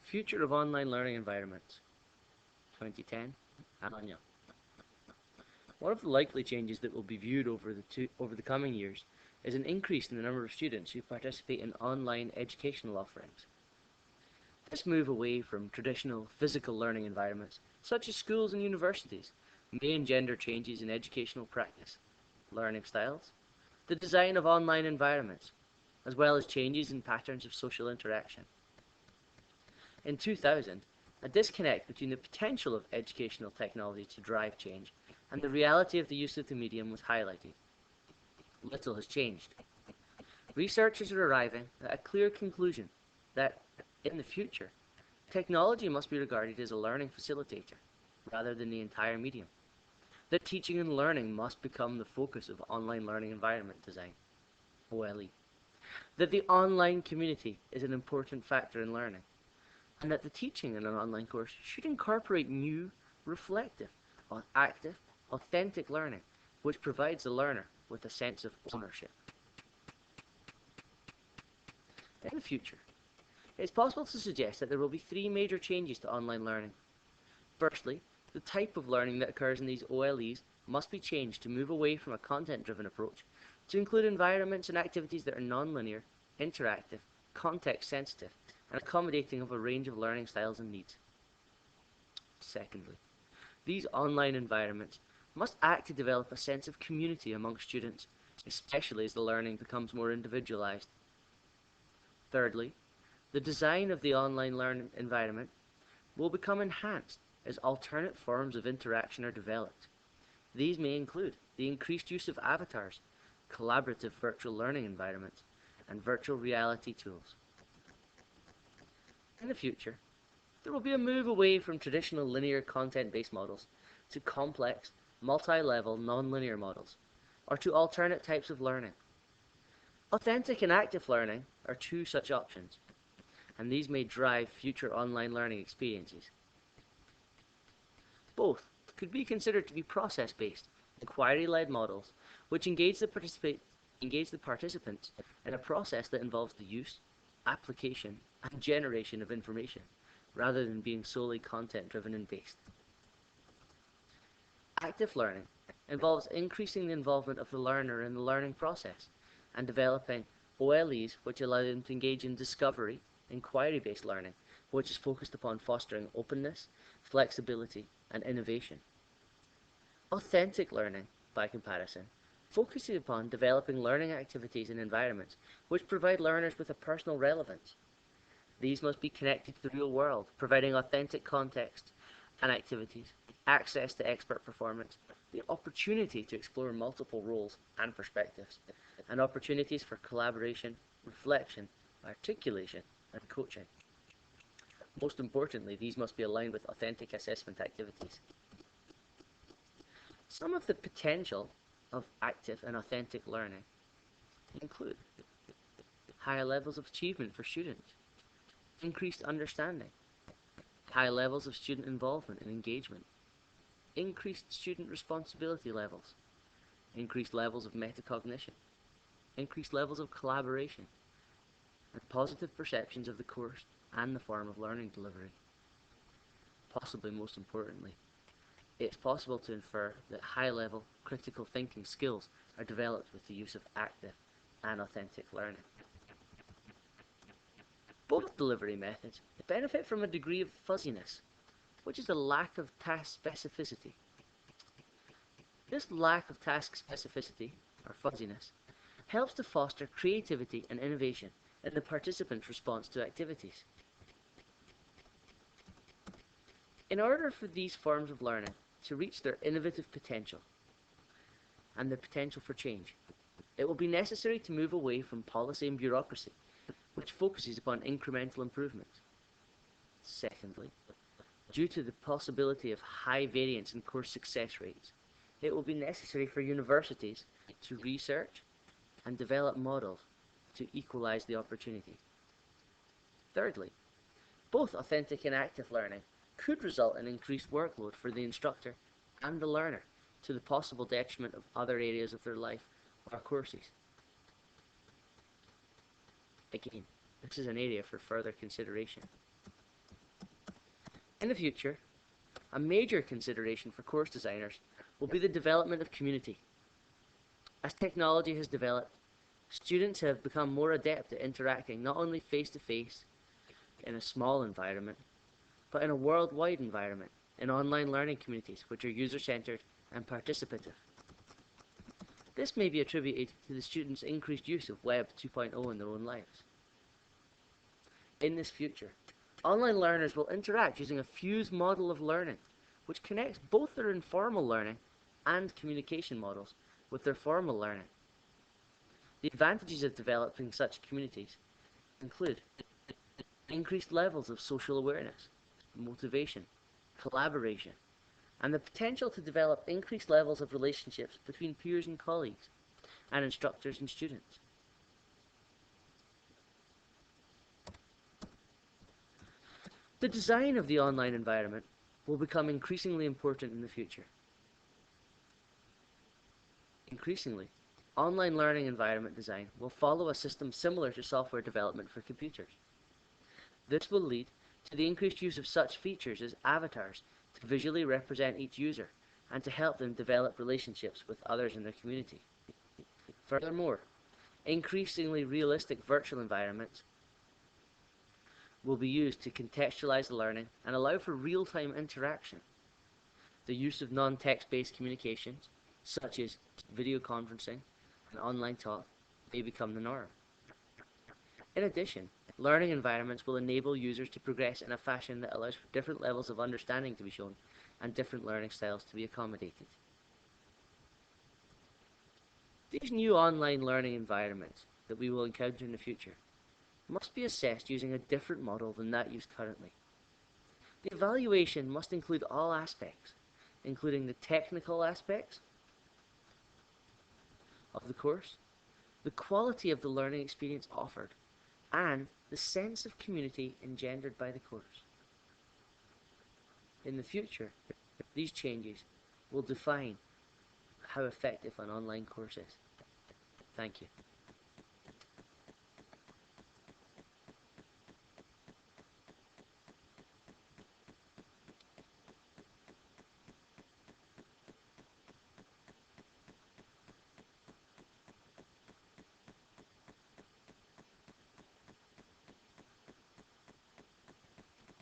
Future of Online Learning Environments, 2010, Alun. One of the likely changes that will be viewed over the coming years is an increase in the number of students who participate in online educational offerings. This move away from traditional physical learning environments, such as schools and universities, may engender changes in educational practice, learning styles, the design of online environments, as well as changes in patterns of social interaction. In 2000, a disconnect between the potential of educational technology to drive change and the reality of the use of the medium was highlighted. Little has changed. Researchers are arriving at a clear conclusion that, in the future, technology must be regarded as a learning facilitator rather than the entire medium. That teaching and learning must become the focus of online learning environment design, OLE. That the online community is an important factor in learning, and that the teaching in an online course should incorporate new, reflective, active, authentic learning, which provides the learner with a sense of ownership. In the future, it is possible to suggest that there will be three major changes to online learning. Firstly, the type of learning that occurs in these OLEs must be changed to move away from a content-driven approach to include environments and activities that are non-linear, interactive, context-sensitive, and accommodating of a range of learning styles and needs. Secondly, these online environments must act to develop a sense of community among students, especially as the learning becomes more individualized. Thirdly, the design of the online learning environment will become enhanced as alternate forms of interaction are developed. These may include the increased use of avatars, collaborative virtual learning environments, and virtual reality tools. In the future, there will be a move away from traditional linear content-based models to complex, multi-level, non-linear models, or to alternate types of learning. Authentic and active learning are two such options, and these may drive future online learning experiences. Both could be considered to be process-based, inquiry-led models which engage the participants in a process that involves the use, application, and generation of information, rather than being solely content-driven and based. Active learning involves increasing the involvement of the learner in the learning process and developing OLEs which allow them to engage in discovery, inquiry-based learning, which is focused upon fostering openness, flexibility, and innovation. Authentic learning, by comparison, focuses upon developing learning activities and environments which provide learners with a personal relevance. These must be connected to the real world, providing authentic context and activities, access to expert performance, the opportunity to explore multiple roles and perspectives, and opportunities for collaboration, reflection, articulation, and coaching. Most importantly, these must be aligned with authentic assessment activities. Some of the potential of active and authentic learning include higher levels of achievement for students, increased understanding, high levels of student involvement and engagement, increased student responsibility levels, increased levels of metacognition, increased levels of collaboration, and positive perceptions of the course and the form of learning delivery. Possibly most importantly, it's possible to infer that high-level critical thinking skills are developed with the use of active and authentic learning. Both delivery methods benefit from a degree of fuzziness, which is a lack of task specificity. This lack of task specificity, or fuzziness, helps to foster creativity and innovation in the participants' response to activities. In order for these forms of learning to reach their innovative potential and the potential for change, it will be necessary to move away from policy and bureaucracy, which focuses upon incremental improvement. Secondly, due to the possibility of high variance in course success rates, it will be necessary for universities to research and develop models to equalize the opportunity. Thirdly, both authentic and active learning could result in increased workload for the instructor and the learner to the possible detriment of other areas of their life or courses. Again, this is an area for further consideration. In the future, a major consideration for course designers will be the development of community. As technology has developed, students have become more adept at interacting not only face-to-face in a small environment, but in a worldwide environment, in online learning communities which are user-centered and participative. This may be attributed to the students' increased use of Web 2.0 in their own lives. In this future, online learners will interact using a fused model of learning, which connects both their informal learning and communication models with their formal learning. The advantages of developing such communities include increased levels of social awareness, motivation, collaboration, and the potential to develop increased levels of relationships between peers and colleagues, and instructors and students. The design of the online environment will become increasingly important in the future. Increasingly, online learning environment design will follow a system similar to software development for computers. This will lead to the increased use of such features as avatars to visually represent each user and to help them develop relationships with others in their community. Furthermore, increasingly realistic virtual environments will be used to contextualize the learning and allow for real-time interaction. The use of non-text-based communications, such as video conferencing and online talk, may become the norm. In addition, learning environments will enable users to progress in a fashion that allows for different levels of understanding to be shown and different learning styles to be accommodated. These new online learning environments that we will encounter in the future must be assessed using a different model than that used currently. The evaluation must include all aspects, including the technical aspects of the course, the quality of the learning experience offered, and the sense of community engendered by the course. In the future, these changes will define how effective an online course is. Thank you.